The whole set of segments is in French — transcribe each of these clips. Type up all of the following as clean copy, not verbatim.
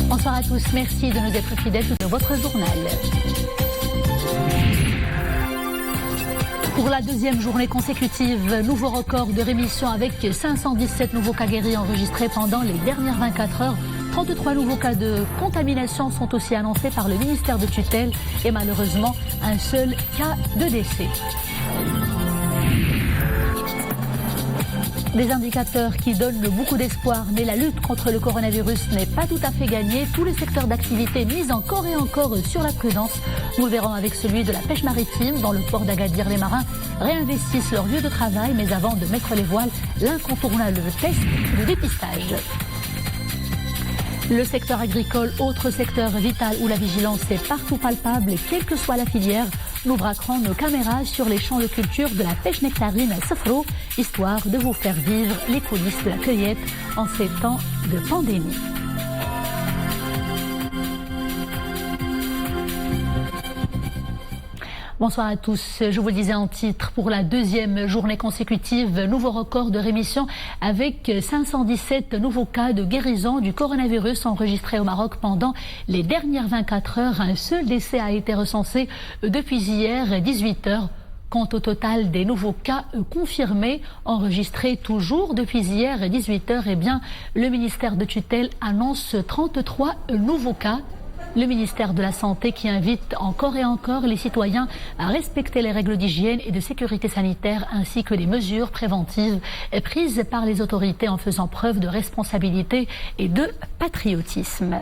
Bonsoir à tous, merci de nous être fidèles de votre journal. Pour la deuxième journée consécutive, nouveau record de rémission avec 517 nouveaux cas guéris enregistrés pendant les dernières 24 heures. 33 nouveaux cas de contamination sont aussi annoncés par le ministère de tutelle et malheureusement un seul cas de décès. Des indicateurs qui donnent beaucoup d'espoir, mais la lutte contre le coronavirus n'est pas tout à fait gagnée. Tous les secteurs d'activité misent encore et encore sur la prudence. Nous le verrons avec celui de la pêche maritime. Dans le port d'Agadir, les marins réinvestissent leur lieu de travail, mais avant de mettre les voiles, l'incontournable test de dépistage. Le secteur agricole, autre secteur vital où la vigilance est partout palpable, et quelle que soit la filière, nous braquerons nos caméras sur les champs de culture de la pêche nectarine à Safro, histoire de vous faire vivre les coulisses de la cueillette en ces temps de pandémie. Bonsoir à tous. Je vous le disais en titre, pour la deuxième journée consécutive, nouveau record de rémission avec 517 nouveaux cas de guérison du coronavirus enregistrés au Maroc pendant les dernières 24 heures. Un seul décès a été recensé depuis hier 18 heures. Quant au total des nouveaux cas confirmés, enregistrés toujours depuis hier 18 heures, eh bien, le ministère de tutelle annonce 33 nouveaux cas. Le ministère de la Santé qui invite encore et encore les citoyens à respecter les règles d'hygiène et de sécurité sanitaire ainsi que les mesures préventives prises par les autorités en faisant preuve de responsabilité et de patriotisme.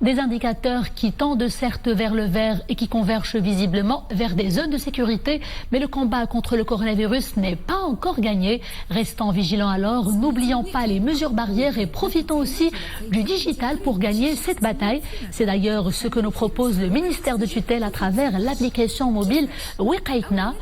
Des indicateurs qui tendent certes vers le vert et qui convergent visiblement vers des zones de sécurité, mais le combat contre le coronavirus n'est pas encore gagné. Restons vigilants alors, n'oublions pas les mesures barrières et profitons aussi du digital pour gagner cette bataille. C'est d'ailleurs ce que nous propose le ministère de tutelle à travers l'application mobile Wiqaitna.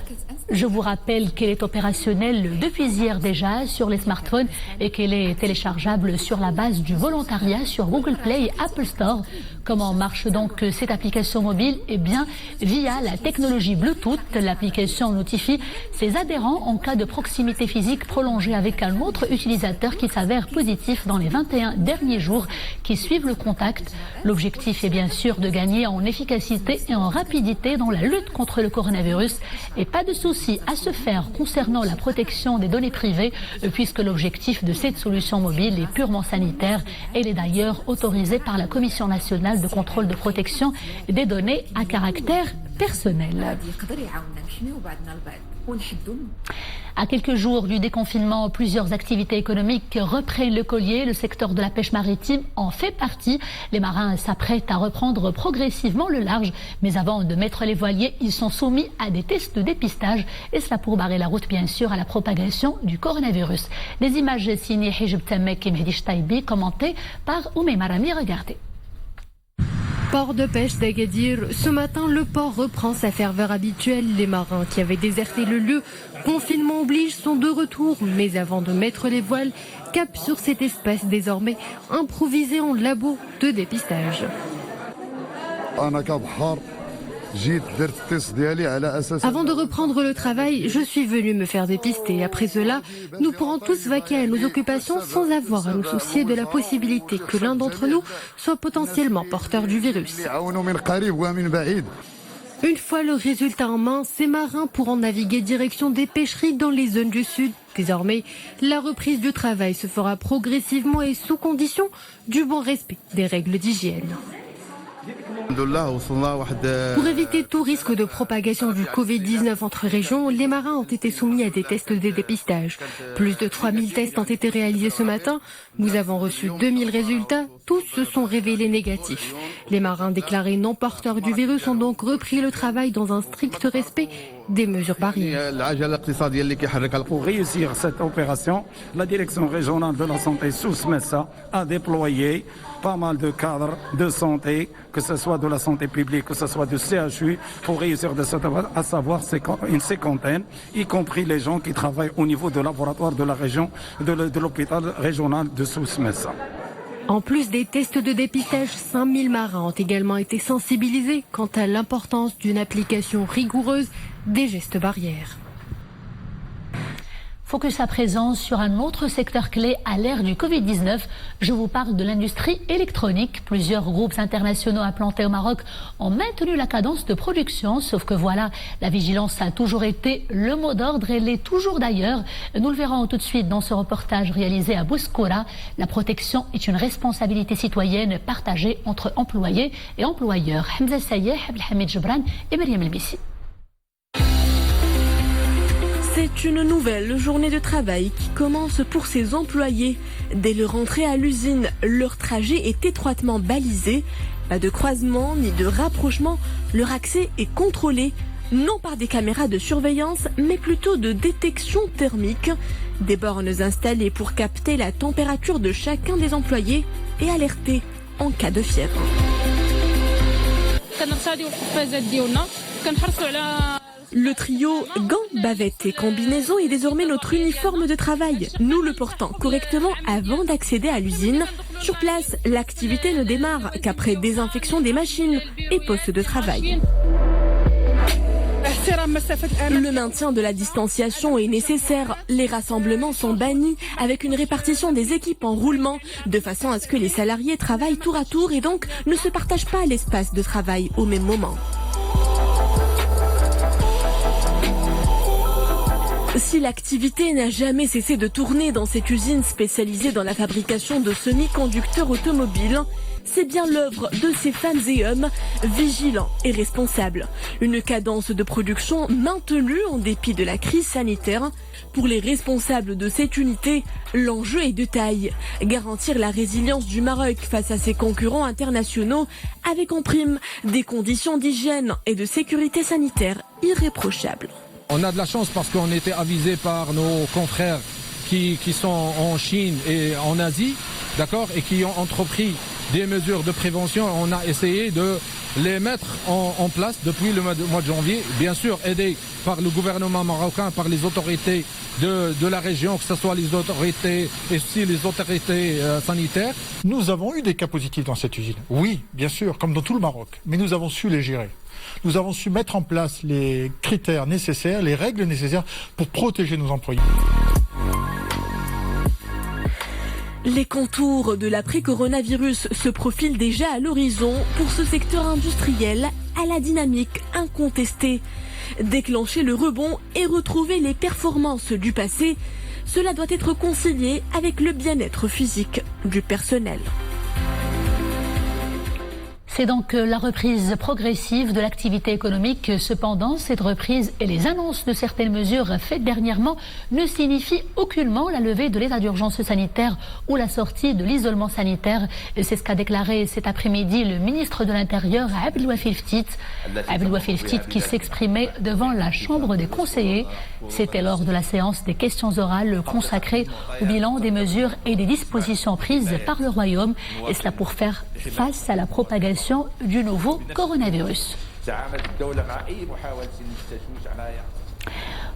Je vous rappelle qu'elle est opérationnelle depuis hier déjà sur les smartphones et qu'elle est téléchargeable sur la base du volontariat sur Google Play et Apple Store. Comment marche donc cette application mobile? Eh bien, via la technologie Bluetooth, l'application notifie ses adhérents en cas de proximité physique prolongée avec un autre utilisateur qui s'avère positif dans les 21 derniers jours qui suivent le contact. L'objectif est bien sûr de gagner en efficacité et en rapidité dans la lutte contre le coronavirus et pas de souci à se faire concernant la protection des données privées puisque l'objectif de cette solution mobile est purement sanitaire. Elle est d'ailleurs autorisée par la Commission nationale de contrôle de protection des données à caractère personnel. À quelques jours du déconfinement, plusieurs activités économiques reprennent le collier. Le secteur de la pêche maritime en fait partie. Les marins s'apprêtent à reprendre progressivement le large. Mais avant de mettre les voiliers, ils sont soumis à des tests de dépistage. Et cela pour barrer la route, bien sûr, à la propagation du coronavirus. Des images signées Hijb Tamek et Mehdi Chtaibi, commentées par Oumé Marami. Regardez. Port de pêche d'Agadir, ce matin le port reprend sa ferveur habituelle. Les marins qui avaient déserté le lieu, confinement oblige, sont de retour. Mais avant de mettre les voiles, cap sur cet espace désormais improvisé en labo de dépistage. Avant de reprendre le travail, je suis venu me faire dépister. Après cela, nous pourrons tous vaquer à nos occupations sans avoir à nous soucier de la possibilité que l'un d'entre nous soit potentiellement porteur du virus. Une fois le résultat en main, ces marins pourront naviguer direction des pêcheries dans les zones du sud. Désormais, la reprise du travail se fera progressivement et sous condition du bon respect des règles d'hygiène. Pour éviter tout risque de propagation du Covid-19 entre régions, les marins ont été soumis à des tests de dépistage. Plus de 3000 tests ont été réalisés ce matin. Nous avons reçu 2000 résultats. Tous se sont révélés négatifs. Les marins déclarés non porteurs du virus ont donc repris le travail dans un strict respect des mesures barrières. Pour réussir cette opération, la direction régionale de la santé sous Messa a déployé pas mal de cadres de santé, que ce soit de la santé publique, que ce soit du CHU, pour réussir de cette, à savoir une cinquantaine, y compris les gens qui travaillent au niveau de laboratoire de la région, de l'hôpital régional de Souss-Messa. En plus des tests de dépistage, 5000 marins ont également été sensibilisés quant à l'importance d'une application rigoureuse des gestes barrières. Focus à présent sur un autre secteur clé à l'ère du Covid-19. Je vous parle de l'industrie électronique. Plusieurs groupes internationaux implantés au Maroc ont maintenu la cadence de production. Sauf que voilà, la vigilance a toujours été le mot d'ordre et l'est toujours d'ailleurs. Nous le verrons tout de suite dans ce reportage réalisé à Bouskoura. La protection est une responsabilité citoyenne partagée entre employés et employeurs. Hamza Sayeh, Abdelhamid Jebran et Myriam Elbissi. C'est une nouvelle journée de travail qui commence pour ces employés. Dès leur entrée à l'usine, leur trajet est étroitement balisé. Pas de croisement ni de rapprochement, leur accès est contrôlé. Non par des caméras de surveillance, mais plutôt de détection thermique. Des bornes installées pour capter la température de chacun des employés et alerter en cas de fièvre. Le trio gants, bavettes et combinaisons est désormais notre uniforme de travail. Nous le portons correctement avant d'accéder à l'usine. Sur place, l'activité ne démarre qu'après désinfection des machines et postes de travail. Le maintien de la distanciation est nécessaire. Les rassemblements sont bannis avec une répartition des équipes en roulement de façon à ce que les salariés travaillent tour à tour et donc ne se partagent pas l'espace de travail au même moment. Si l'activité n'a jamais cessé de tourner dans cette usine spécialisée dans la fabrication de semi-conducteurs automobiles, c'est bien l'œuvre de ces femmes et hommes vigilants et responsables. Une cadence de production maintenue en dépit de la crise sanitaire. Pour les responsables de cette unité, l'enjeu est de taille. Garantir la résilience du Maroc face à ses concurrents internationaux avec en prime des conditions d'hygiène et de sécurité sanitaire irréprochables. On a de la chance parce qu'on était avisé par nos confrères qui sont en Chine et en Asie, d'accord, et qui ont entrepris des mesures de prévention. On a essayé de les mettre en place depuis le mois de janvier, bien sûr aidés par le gouvernement marocain, par les autorités de la région, que ce soit les autorités et aussi les autorités sanitaires. Nous avons eu des cas positifs dans cette usine, oui, bien sûr, comme dans tout le Maroc, mais nous avons su les gérer. Nous avons su mettre en place les critères nécessaires, les règles nécessaires pour protéger nos employés. Les contours de l'après-coronavirus se profilent déjà à l'horizon pour ce secteur industriel à la dynamique incontestée. Déclencher le rebond et retrouver les performances du passé, cela doit être concilié avec le bien-être physique du personnel. C'est donc la reprise progressive de l'activité économique. Cependant, cette reprise et les annonces de certaines mesures faites dernièrement ne signifient aucunement la levée de l'état d'urgence sanitaire ou la sortie de l'isolement sanitaire. C'est ce qu'a déclaré cet après-midi le ministre de l'Intérieur, Abdelwafil Ftit, qui s'exprimait devant la Chambre des conseillers. C'était lors de la séance des questions orales consacrée au bilan des mesures et des dispositions prises par le Royaume, et cela pour faire face à la propagation du nouveau coronavirus.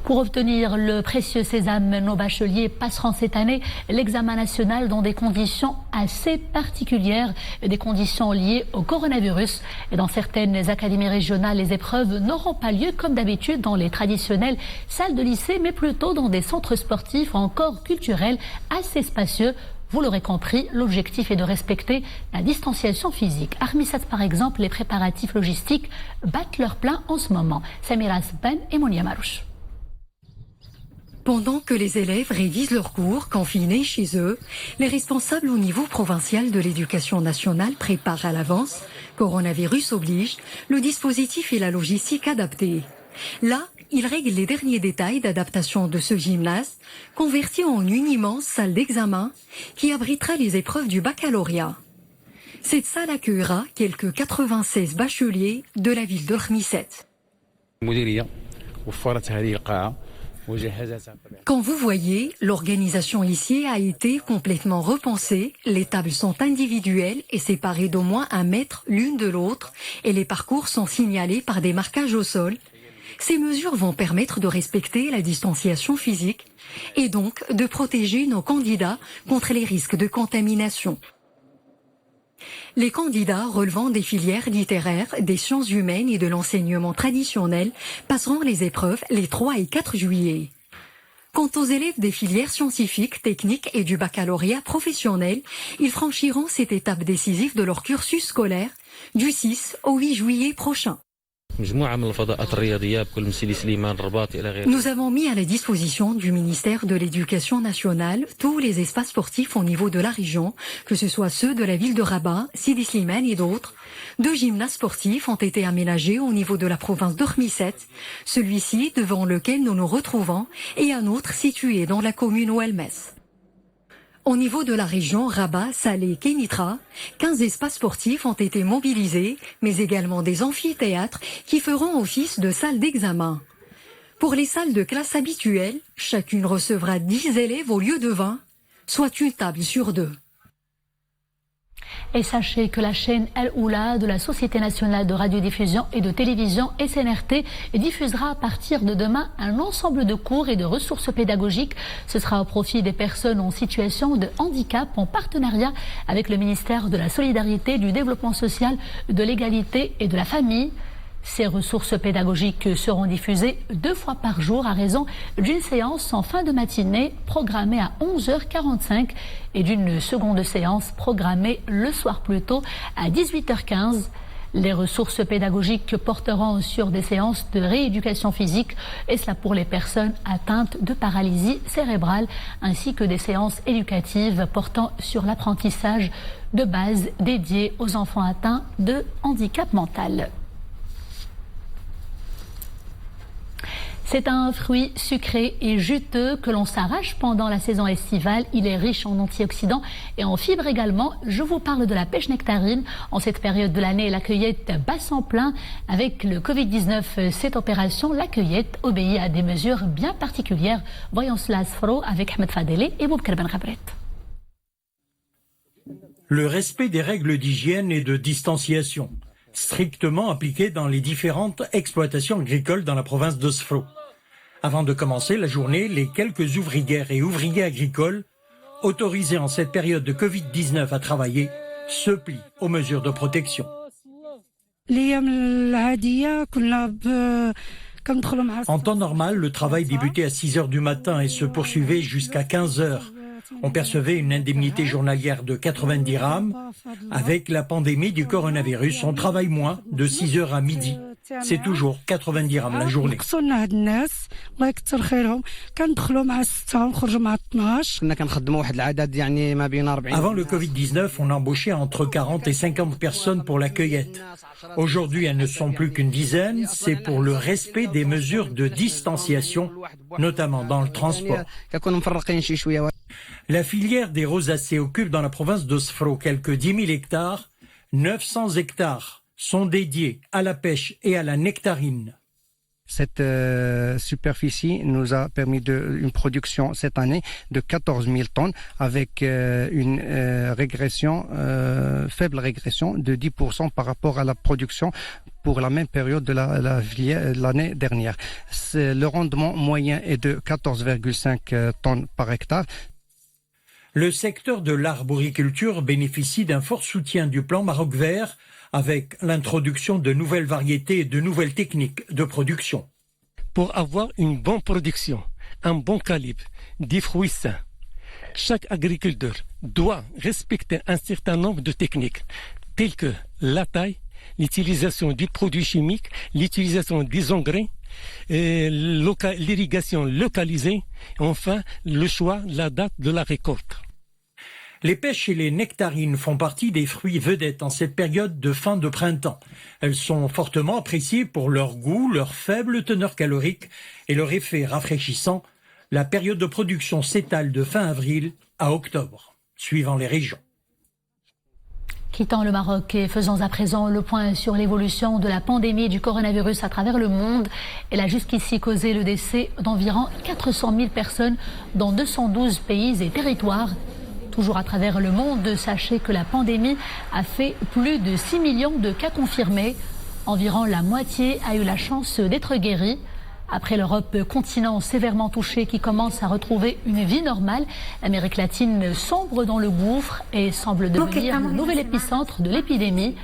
Pour obtenir le précieux sésame, nos bacheliers passeront cette année l'examen national dans des conditions assez particulières, des conditions liées au coronavirus. Et dans certaines académies régionales, les épreuves n'auront pas lieu comme d'habitude dans les traditionnelles salles de lycée, mais plutôt dans des centres sportifs ou encore culturels assez spacieux. Vous l'aurez compris, l'objectif est de respecter la distanciation physique. Armissat, par exemple, les préparatifs logistiques battent leur plein en ce moment. Samira Sben et Mounia Marouche. Pendant que les élèves révisent leurs cours, confinés chez eux, les responsables au niveau provincial de l'éducation nationale préparent à l'avance, coronavirus oblige, le dispositif et la logistique adaptés. Là, ils règlent les derniers détails d'adaptation de ce gymnase, converti en une immense salle d'examen qui abritera les épreuves du baccalauréat. Cette salle accueillera quelques 96 bacheliers de la ville de Khmisset. Quand vous voyez, l'organisation ici a été complètement repensée. Les tables sont individuelles et séparées d'au moins 1 mètre l'une de l'autre et les parcours sont signalés par des marquages au sol. Ces mesures vont permettre de respecter la distanciation physique et donc de protéger nos candidats contre les risques de contamination. Les candidats relevant des filières littéraires, des sciences humaines et de l'enseignement traditionnel passeront les épreuves les 3 et 4 juillet. Quant aux élèves des filières scientifiques, techniques et du baccalauréat professionnel, ils franchiront cette étape décisive de leur cursus scolaire du 6 au 8 juillet prochain. Nous avons mis à la disposition du ministère de l'Éducation nationale tous les espaces sportifs au niveau de la région, que ce soit ceux de la ville de Rabat, Sidi Slimane et d'autres. 2 gymnases sportifs ont été aménagés au niveau de la province d'Ormisset, celui-ci devant lequel nous nous retrouvons, et un autre situé dans la commune Ouelmès. Au niveau de la région Rabat, Salé, Kénitra, 15 espaces sportifs ont été mobilisés, mais également des amphithéâtres qui feront office de salles d'examen. Pour les salles de classe habituelles, chacune recevra 10 élèves au lieu de 20, soit une table sur 2. Et sachez que la chaîne El Oula de la Société nationale de radiodiffusion et de télévision SNRT diffusera à partir de demain un ensemble de cours et de ressources pédagogiques. Ce sera au profit des personnes en situation de handicap en partenariat avec le ministère de la Solidarité, du Développement social, de l'égalité et de la famille. Ces ressources pédagogiques seront diffusées 2 fois par jour à raison d'une séance en fin de matinée programmée à 11h45 et d'une seconde séance programmée le soir plus tôt à 18h15. Les ressources pédagogiques porteront sur des séances de rééducation physique, et cela pour les personnes atteintes de paralysie cérébrale, ainsi que des séances éducatives portant sur l'apprentissage de base dédiées aux enfants atteints de handicap mental. C'est un fruit sucré et juteux que l'on s'arrache pendant la saison estivale. Il est riche en antioxydants et en fibres également. Je vous parle de la pêche nectarine. En cette période de l'année, la cueillette bat son plein. Avec le Covid-19, cette opération, la cueillette, obéit à des mesures bien particulières. Voyons cela à Sfro avec Ahmed Fadeli et Boubkar Ben Ghabret. Le respect des règles d'hygiène et de distanciation, strictement appliquées dans les différentes exploitations agricoles dans la province de Sfro. Avant de commencer la journée, les quelques ouvrières et ouvriers agricoles, autorisés en cette période de Covid-19 à travailler, se plient aux mesures de protection. En temps normal, le travail débutait à 6 h du matin et se poursuivait jusqu'à 15 h. On percevait une indemnité journalière de 90 dirhams. Avec la pandémie du coronavirus, on travaille moins, de 6 h à midi. C'est toujours 90 dirhams la journée. Avant le Covid-19, on embauchait entre 40 et 50 personnes pour la cueillette. Aujourd'hui, elles ne sont plus qu'une dizaine. C'est pour le respect des mesures de distanciation, notamment dans le transport. La filière des rosacées occupe dans la province de Sfro quelques 10 000 hectares. 900 hectares sont dédiés à la pêche et à la nectarine. Cette superficie nous a permis une production cette année de 14 000 tonnes avec une faible régression de 10% par rapport à la production pour la même période de l'année dernière. Le rendement moyen est de 14,5 tonnes par hectare. Le secteur de l'arboriculture bénéficie d'un fort soutien du plan Maroc Vert, avec l'introduction de nouvelles variétés et de nouvelles techniques de production. Pour avoir une bonne production, un bon calibre, des fruits sains, chaque agriculteur doit respecter un certain nombre de techniques, telles que la taille, l'utilisation des produits chimiques, l'utilisation des engrais, l'irrigation localisée, enfin le choix de la date de la récolte. Les pêches et les nectarines font partie des fruits vedettes en cette période de fin de printemps. Elles sont fortement appréciées pour leur goût, leur faible teneur calorique et leur effet rafraîchissant. La période de production s'étale de fin avril à octobre, suivant les régions. Quittant le Maroc et faisant à présent le point sur l'évolution de la pandémie du coronavirus à travers le monde, elle a jusqu'ici causé le décès d'environ 400 000 personnes dans 212 pays et territoires. Toujours à travers le monde, sachez que la pandémie a fait plus de 6 millions de cas confirmés. Environ la moitié a eu la chance d'être guérie. Après l'Europe, continent sévèrement touché qui commence à retrouver une vie normale, l'Amérique latine sombre dans le gouffre et semble devenir le nouvel épicentre de l'épidémie.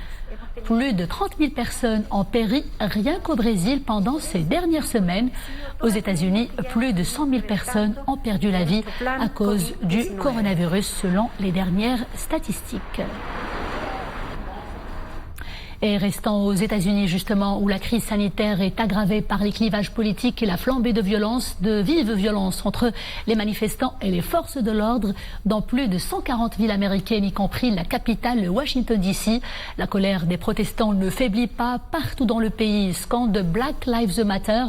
Plus de 30 000 personnes ont péri rien qu'au Brésil pendant ces dernières semaines. Aux États-Unis, plus de 100 000 personnes ont perdu la vie à cause du coronavirus selon les dernières statistiques. Et restant aux États-Unis justement, où la crise sanitaire est aggravée par les clivages politiques et la flambée de violence, de vives violences entre les manifestants et les forces de l'ordre dans plus de 140 villes américaines, y compris la capitale Washington DC. La colère des protestants ne faiblit pas. Partout dans le pays, scandent Black Lives Matter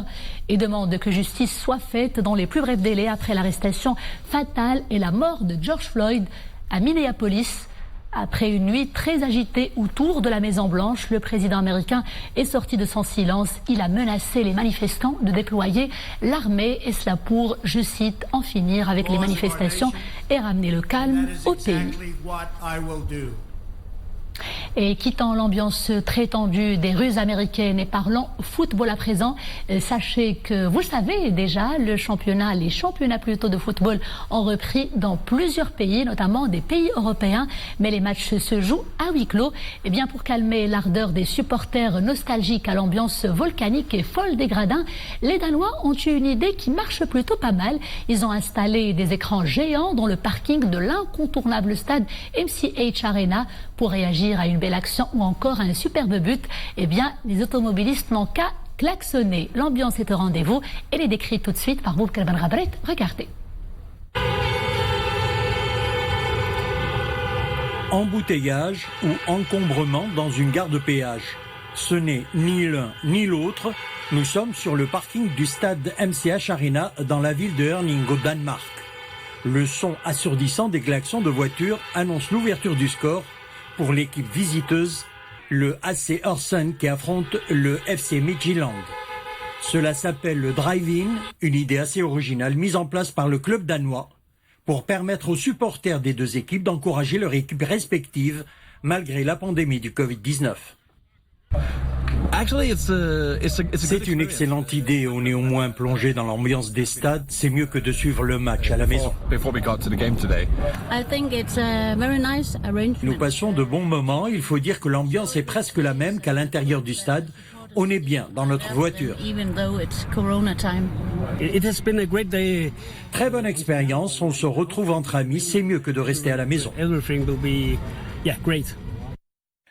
et demandent que justice soit faite dans les plus brefs délais après l'arrestation fatale et la mort de George Floyd à Minneapolis. Après une nuit très agitée autour de la Maison-Blanche, le président américain est sorti de son silence. Il a menacé les manifestants de déployer l'armée, et cela pour, je cite, en finir avec les manifestations et ramener le calme au pays. Et quittant l'ambiance très tendue des rues américaines et parlant football à présent, sachez que vous le savez déjà, les championnats plutôt de football ont repris dans plusieurs pays, notamment des pays européens, mais les matchs se jouent à huis clos. Et bien pour calmer l'ardeur des supporters nostalgiques à l'ambiance volcanique et folle des gradins, les Danois ont eu une idée qui marche plutôt pas mal. Ils ont installé des écrans géants dans le parking de l'incontournable stade MCH Arena pour réagir à une belle action ou encore à un superbe but. Eh bien, les automobilistes n'ont qu'à klaxonner. L'ambiance est au rendez-vous. Elle est décrite tout de suite par Boubkar Ben Ghabret. Regardez. Embouteillage ou encombrement dans une gare de péage. Ce n'est ni l'un ni l'autre. Nous sommes sur le parking du stade MCH Arena dans la ville de Herning au Danemark. Le son assourdissant des klaxons de voitures annonce l'ouverture du score pour l'équipe visiteuse, le AC Ørsund qui affronte le FC Midtjylland. Cela s'appelle le drive-in, une idée assez originale mise en place par le club danois pour permettre aux supporters des deux équipes d'encourager leurs équipes respectives malgré la pandémie du Covid-19. C'est une excellente idée. On est au moins plongé dans l'ambiance des stades. C'est mieux que de suivre le match à la maison. Nous passons de bons moments. Il faut dire que l'ambiance est presque la même qu'à l'intérieur du stade. On est bien dans notre voiture. Très bonne expérience. On se retrouve entre amis. C'est mieux que de rester à la maison.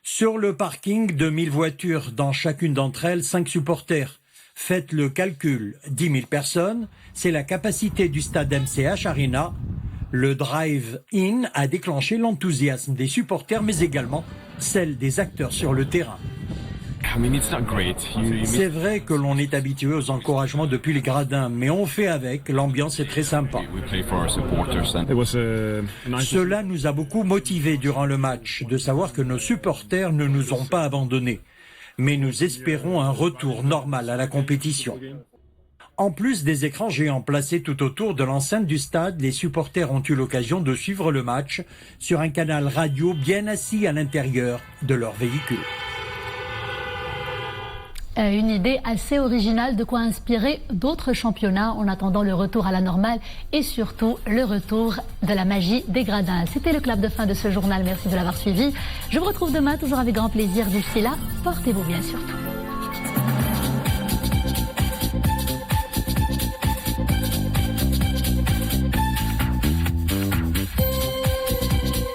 Sur le parking, 2000 voitures, dans chacune d'entre elles, 5 supporters. Faites le calcul, 10 000 personnes, c'est la capacité du stade MCH Arena. Le drive-in a déclenché l'enthousiasme des supporters, mais également celle des acteurs sur le terrain. C'est vrai que l'on est habitué aux encouragements depuis les gradins, mais on fait avec, l'ambiance est très sympa. Cela nous a beaucoup motivés durant le match, de savoir que nos supporters ne nous ont pas abandonnés. Mais nous espérons un retour normal à la compétition. En plus des écrans géants placés tout autour de l'enceinte du stade, les supporters ont eu l'occasion de suivre le match sur un canal radio bien assis à l'intérieur de leur véhicule. Une idée assez originale, de quoi inspirer d'autres championnats en attendant le retour à la normale et surtout le retour de la magie des gradins. C'était le clap de fin de ce journal. Merci de l'avoir suivi. Je vous retrouve demain, toujours avec grand plaisir. D'ici là, portez-vous bien surtout.